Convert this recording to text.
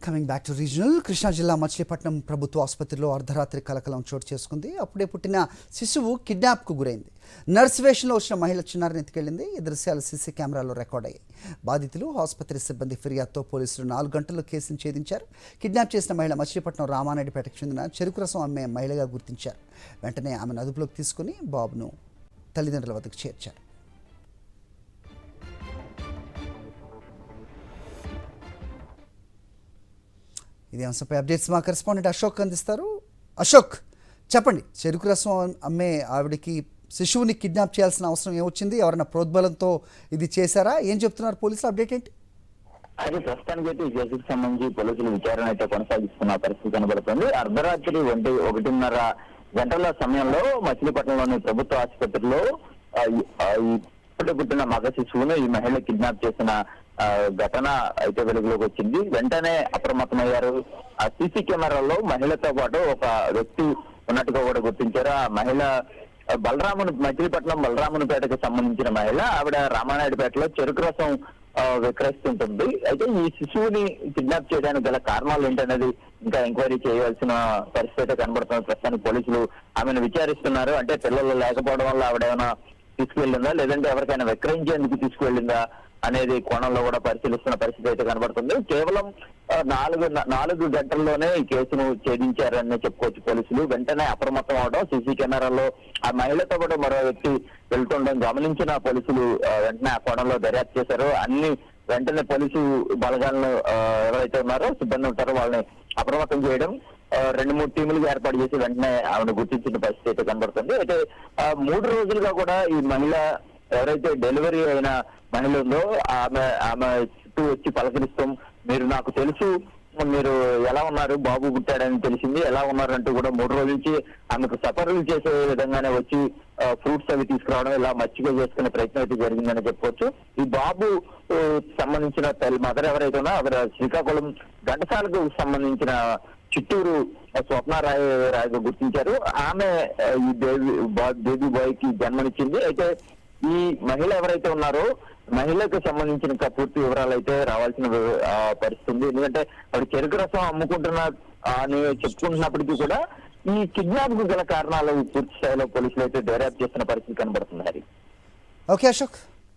Coming back to regional Krishna జిల్లా మచిలీపట్నం ప్రభుత్వ ఆసుపత్రిలో అర్ధరాత్రి కలకలం చోటు చేసుకుంది. అప్పుడే పుట్టిన శిశువు కిడ్నాప్కు గురైంది. నర్స్ వేషంలో వచ్చిన మహిళ చిన్నారిని ఎత్తుకెళ్లింది. ఈ దృశ్యాలు సీసీ కెమెరాలో రికార్డ్ అయ్యాయి. బాధితులు ఆసుపత్రి సిబ్బంది ఫిర్యాదుతో పోలీసులు 4 గంటల్లో కేసును ఛేదించారు. కిడ్నాప్ చేసిన మహిళ మచిలీపట్నం రామారెడ్డిపేటకు చెందిన చెరుకు రసం అమ్మే మహిళగా గుర్తించారు. వెంటనే ఆమెను అదుపులోకి తీసుకుని బాబును తల్లిదండ్రుల వద్దకు చేర్చారు. ఇదే అంశంపై అప్డేట్స్ మా కరెస్పాండెంట్ అశోక్ అందిస్తారు. అశోక్, చెప్పండి, చెరుకు రసం అమ్మే ఆవిడకి శిశువుని కిడ్నాప్ చేయాల్సిన అవసరం ఏమొచ్చింది? ఎవరైనా ప్రోద్బలంతో ఇది చేశారా? ఏం చెప్తున్నారు పోలీసులు? అప్డేట్ ఏంటి? అయితే ప్రస్తుతానికి అయితే ఈ కేసుకు సంబంధించి పోలీసులు విచారణ అయితే కొనసాగిస్తున్న పరిస్థితి కనబడుతుంది. అర్ధరాత్రి 1:30 గంటల సమయంలో మచిలీపట్నంలోని ప్రభుత్వ ఆసుపత్రిలో ఇప్పుడే పుట్టిన మగ శిశువును ఈ మహిళ కిడ్నాప్ చేసిన ఘటన అయితే వెలుగులోకి వచ్చింది. వెంటనే అప్రమత్తమయ్యారు. ఆ సీసీ కెమెరాలో మహిళతో పాటు ఒక వ్యక్తి ఉన్నట్టుగా కూడా గుర్తించారు. ఆ మహిళ మచిలీపట్నం బలరామునిపేటకు సంబంధించిన మహిళ. ఆవిడ రామానాయుడుపేటలో చెరుకు రసం విక్రయిస్తుంటుంది. అయితే ఈ శిశువుని కిడ్నాప్ చేయడానికి గల కారణాలు ఏంటనేది ఇంకా ఎంక్వైరీ చేయవలసిన పరిస్థితి కనబడుతుంది. ప్రస్తుతానికి పోలీసులు ఆమెను విచారిస్తున్నారు. అంటే పిల్లలు లేకపోవడం వల్ల ఆవిడ ఏమైనా తీసుకువెళ్ళిందా, లేదంటే ఎవరికైనా విక్రయించేందుకు తీసుకువెళ్ళిందా అనేది కోణంలో కూడా పరిశీలిస్తున్న పరిస్థితి అయితే కనబడుతుంది. కేవలం 4 గంటల్లోనే ఈ కేసును ఛేదించారని చెప్పుకోవచ్చు పోలీసులు. వెంటనే అప్రమత్తం అవడం, సీసీ కెమెరాలో ఆ మహిళతో కూడా మరో వ్యక్తి వెళ్తుండడం గమనించిన పోలీసులు వెంటనే ఆ కోణంలో దర్యాప్తు చేశారు. వెంటనే పోలీసు బలగాలను ఎవరైతే ఉన్నారో సిబ్బంది ఉంటారో వాళ్ళని అప్రమత్తం చేయడం, 2-3 టీములుగా ఏర్పాటు చేసి వెంటనే ఆమెను గుర్తించిన పరిస్థితి అయితే కనబడుతుంది. అయితే 3 రోజులుగా కూడా ఈ మహిళ ఎవరైతే డెలివరీ అయిన మహిళ ఉందో ఆమె చుట్టూ వచ్చి పలకరిస్తాం, మీరు నాకు తెలుసు, మీరు ఎలా ఉన్నారు, బాబు పుట్టాడని తెలిసింది, ఎలా ఉన్నారు అంటూ కూడా 3 రోజుల నుంచి ఆమెకు సఫర్లు చేసే విధంగానే వచ్చి ఫ్రూట్స్ అవి తీసుకురావడం, ఇలా మచ్చిగా చేసుకునే ప్రయత్నం అయితే జరిగిందని చెప్పుకోవచ్చు. ఈ బాబు సంబంధించిన మదర్ ఎవరైతే ఉన్నా ఆవిడ శ్రీకాకుళం ఘంటసాలకు సంబంధించిన చిత్తూరు స్వప్నారాయగా గుర్తించారు. ఆమె ఈ బేబీ బాయ్ కి జన్మనిచ్చింది. అయితే ఈ మహిళ ఎవరైతే ఉన్నారో మహిళకు సంబంధించిన పూర్తి వివరాలు అయితే రావాల్సిన పరిస్థితి ఉంది. ఎందుకంటే ఆవిడ చెరుకు రసం అమ్ముకుంటున్నా అని చెప్పుకుంటున్నప్పటికీ కూడా ఈ కిడ్నాప్ కు గల కారణాలు పూర్తి స్థాయిలో పోలీసులు అయితే దర్యాప్తు చేస్తున్న పరిస్థితి కనబడుతుంది. ఓకే అశోక్.